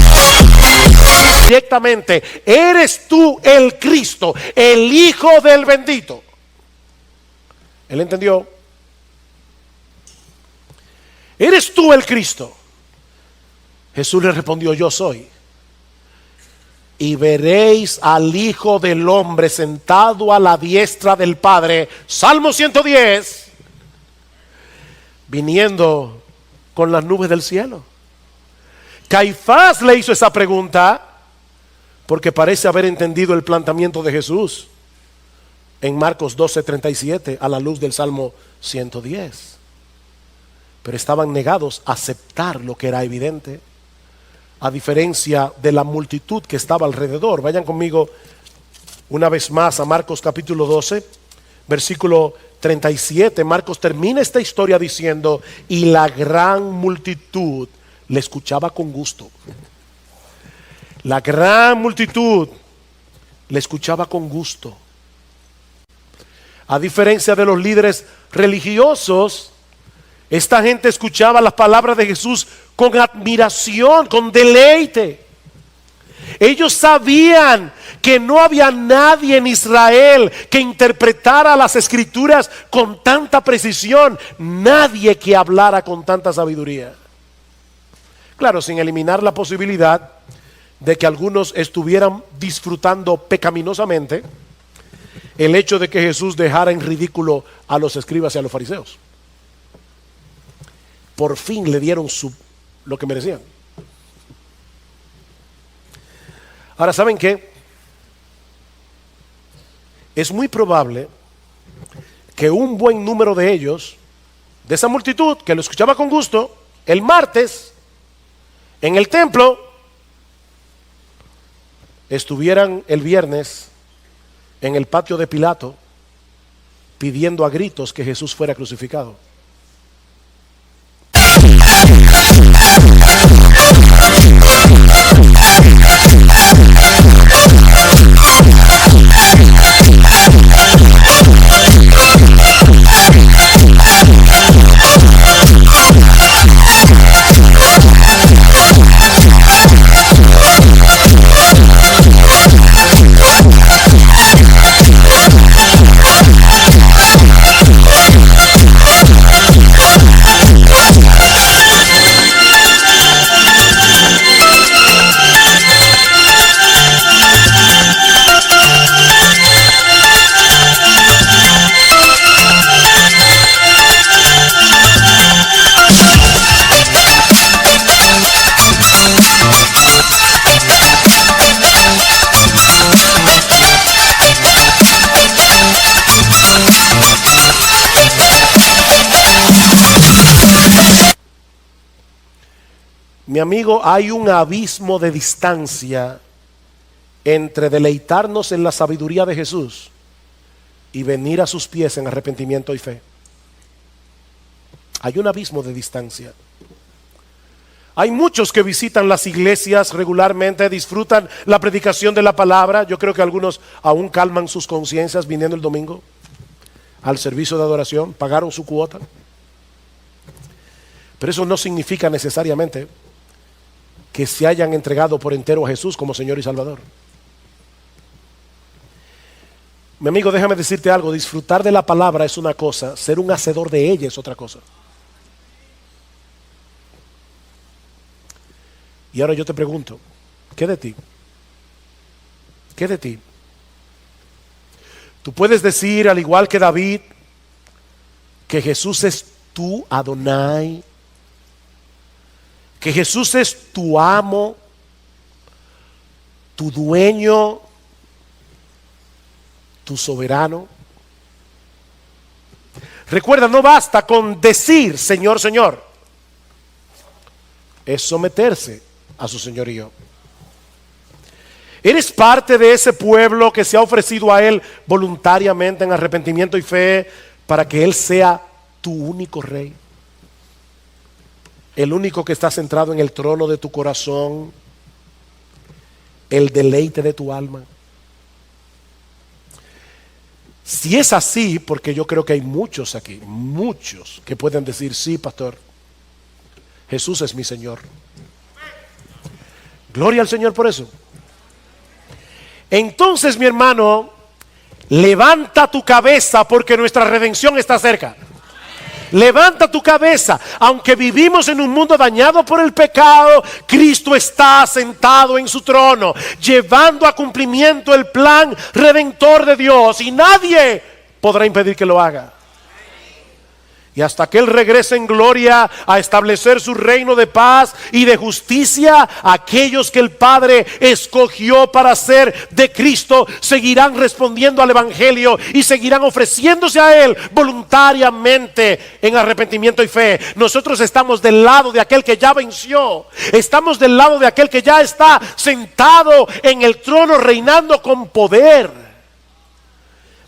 directamente, ¿eres tú el Cristo, el Hijo del bendito? Él entendió. ¿Eres tú el Cristo? Jesús le respondió, yo soy. Y veréis al Hijo del Hombre sentado a la diestra del Padre, Salmo 110, viniendo con las nubes del cielo. Caifás le hizo esa pregunta porque parece haber entendido el planteamiento de Jesús en Marcos 12:37 a la luz del Salmo 110. Pero estaban negados a aceptar lo que era evidente, a diferencia de la multitud que estaba alrededor. Vayan conmigo una vez más a Marcos capítulo 12, versículo 37. Marcos termina esta historia diciendo, y la gran multitud le escuchaba con gusto. La gran multitud le escuchaba con gusto. A diferencia de los líderes religiosos, esta gente escuchaba las palabras de Jesús con admiración, con deleite. Ellos sabían que no había nadie en Israel que interpretara las escrituras con tanta precisión, nadie que hablara con tanta sabiduría. Claro, sin eliminar la posibilidad de que algunos estuvieran disfrutando pecaminosamente el hecho de que Jesús dejara en ridículo a los escribas y a los fariseos. Por fin le dieron lo que merecían. Ahora, ¿saben qué? Es muy probable que un buen número de ellos, de esa multitud que lo escuchaba con gusto, el martes, en el templo, estuvieran el viernes en el patio de Pilato pidiendo a gritos que Jesús fuera crucificado. Mi amigo, hay un abismo de distancia entre deleitarnos en la sabiduría de Jesús y venir a sus pies en arrepentimiento y fe. Hay un abismo de distancia. Hay muchos que visitan las iglesias regularmente, disfrutan la predicación de la palabra. Yo creo que algunos aún calman sus conciencias viniendo el domingo al servicio de adoración, pagaron su cuota. Pero eso no significa necesariamente que se hayan entregado por entero a Jesús como Señor y Salvador. Mi amigo, déjame decirte algo, disfrutar de la palabra es una cosa, ser un hacedor de ella es otra cosa. Y ahora yo te pregunto, ¿qué de ti? ¿Qué de ti? Tú puedes decir, al igual que David, que Jesús es tu Adonai, que Jesús es tu amo, tu dueño, tu soberano. Recuerda, no basta con decir Señor, Señor. Es someterse a su señorío. Eres parte de ese pueblo que se ha ofrecido a Él voluntariamente en arrepentimiento y fe para que Él sea tu único rey. El único que está centrado en el trono de tu corazón, el deleite de tu alma. Si es así, porque yo creo que hay muchos aquí, muchos que pueden decir, sí, pastor, Jesús es mi Señor. Gloria al Señor por eso. Entonces, mi hermano, levanta tu cabeza porque nuestra redención está cerca. Levanta tu cabeza. Aunque vivimos en un mundo dañado por el pecado, Cristo está sentado en su trono, llevando a cumplimiento el plan redentor de Dios, y nadie podrá impedir que lo haga. Y hasta que Él regrese en gloria a establecer su reino de paz y de justicia, aquellos que el Padre escogió para ser de Cristo seguirán respondiendo al Evangelio y seguirán ofreciéndose a Él voluntariamente en arrepentimiento y fe. Nosotros estamos del lado de aquel que ya venció. Estamos del lado de aquel que ya está sentado en el trono reinando con poder.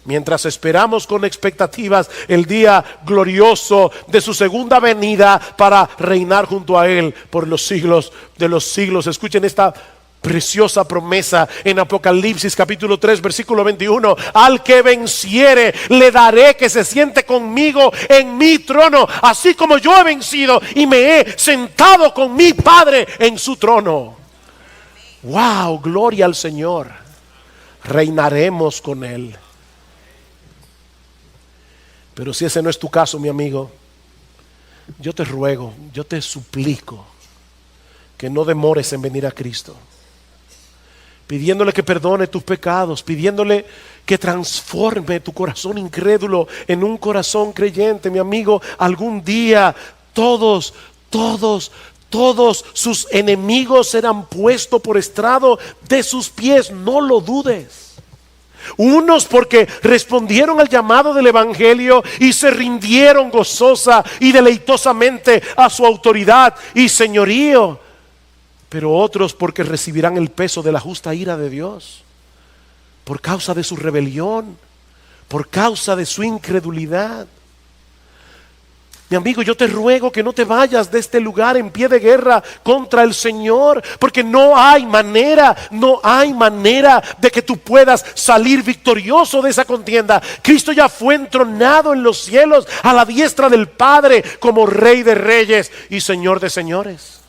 Mientras esperamos con expectativas el día glorioso de su segunda venida para reinar junto a Él por los siglos de los siglos. Escuchen esta preciosa promesa en Apocalipsis capítulo 3 versículo 21. Al que venciere le daré que se siente conmigo en mi trono, así como yo he vencido y me he sentado con mi Padre en su trono. Wow, gloria al Señor. Reinaremos con Él. Pero si ese no es tu caso, mi amigo, yo te ruego, yo te suplico que no demores en venir a Cristo, pidiéndole que perdone tus pecados, pidiéndole que transforme tu corazón incrédulo en un corazón creyente. Mi amigo, algún día todos sus enemigos serán puestos por estrado de sus pies, no lo dudes. Unos porque respondieron al llamado del Evangelio y se rindieron gozosa y deleitosamente a su autoridad y señorío, pero otros porque recibirán el peso de la justa ira de Dios por causa de su rebelión, por causa de su incredulidad. Mi amigo, yo te ruego que no te vayas de este lugar en pie de guerra contra el Señor, porque no hay manera de que tú puedas salir victorioso de esa contienda. Cristo ya fue entronado en los cielos a la diestra del Padre como Rey de reyes y Señor de señores.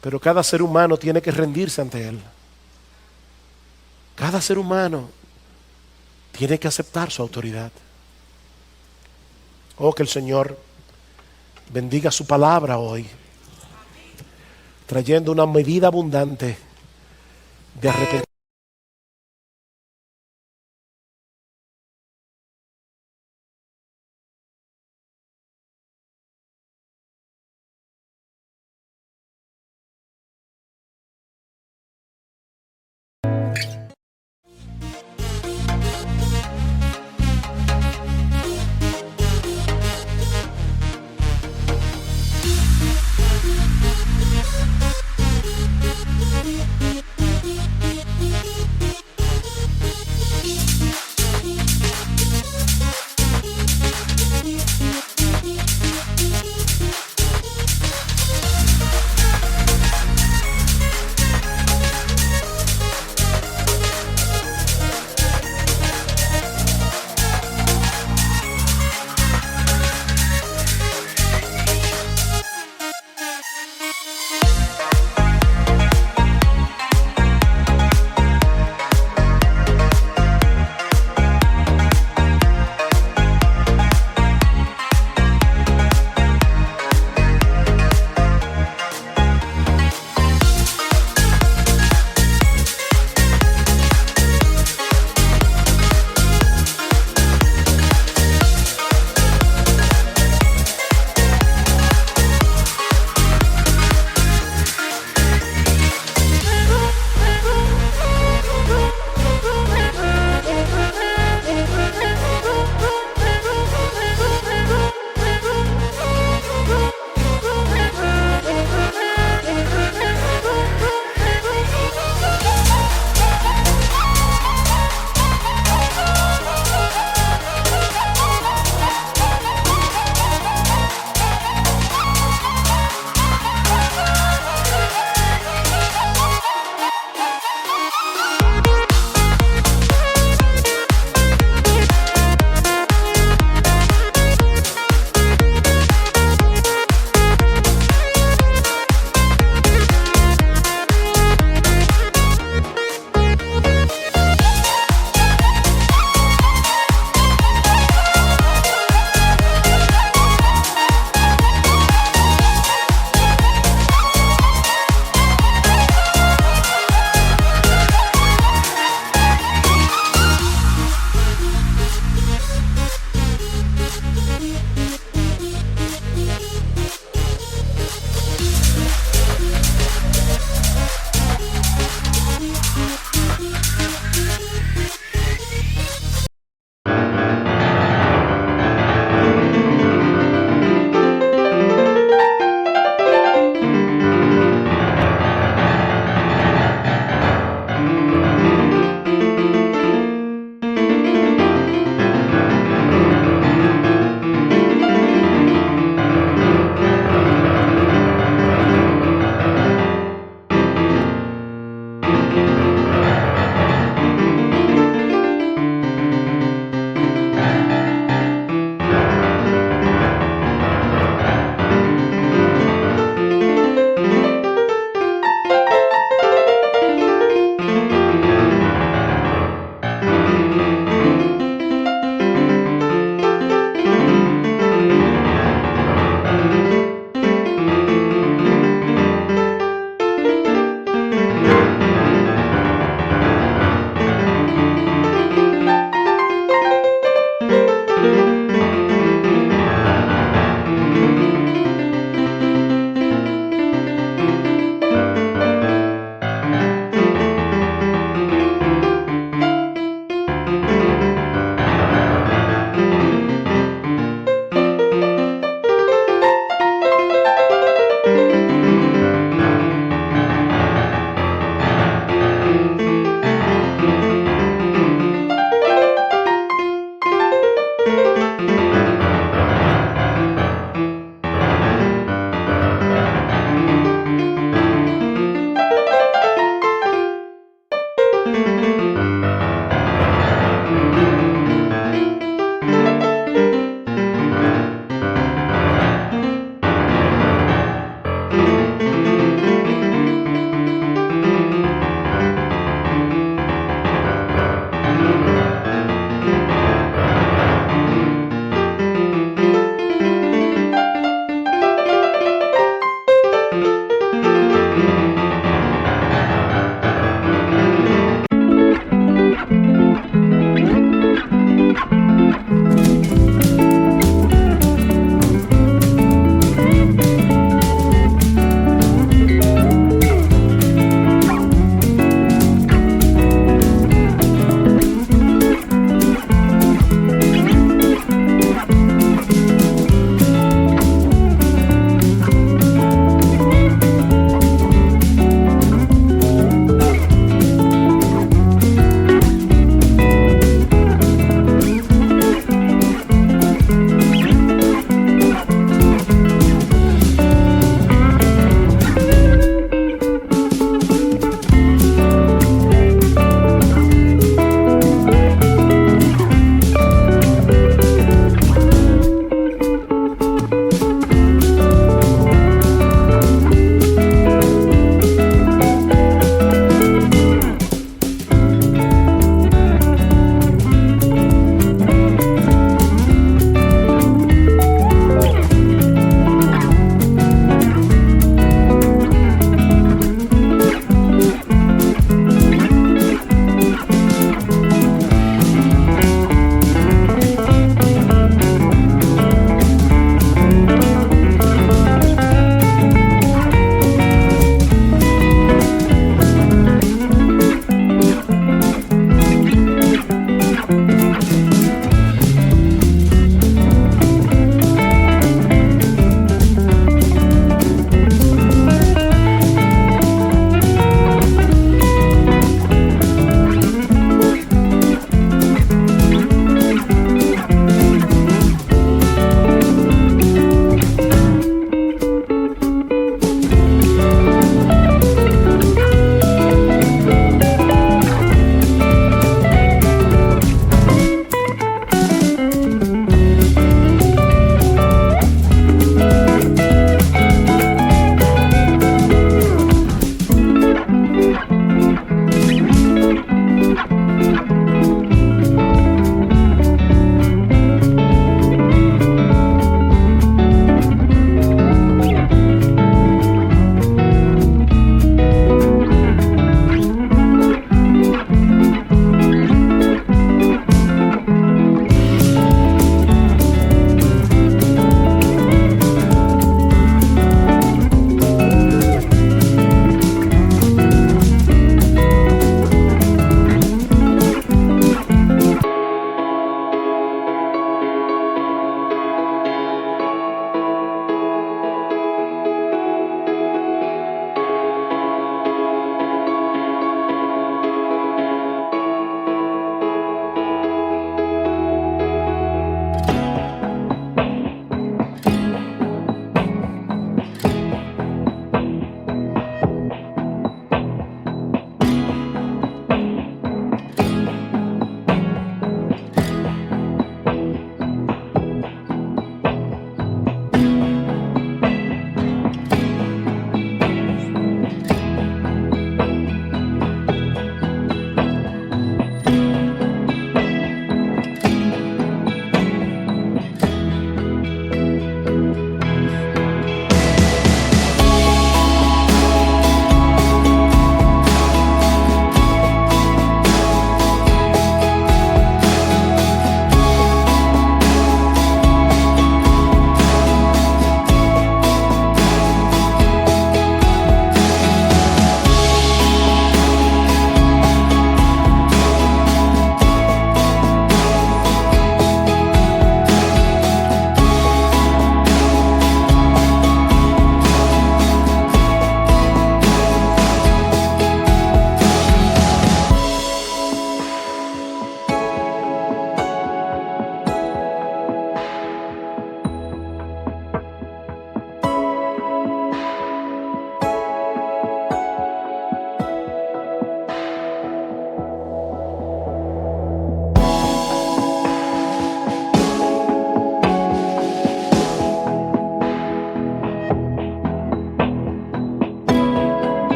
Pero cada ser humano tiene que rendirse ante Él. Cada ser humano tiene que aceptar su autoridad. Oh, que el Señor bendiga su palabra hoy, trayendo una medida abundante de arrepentimiento.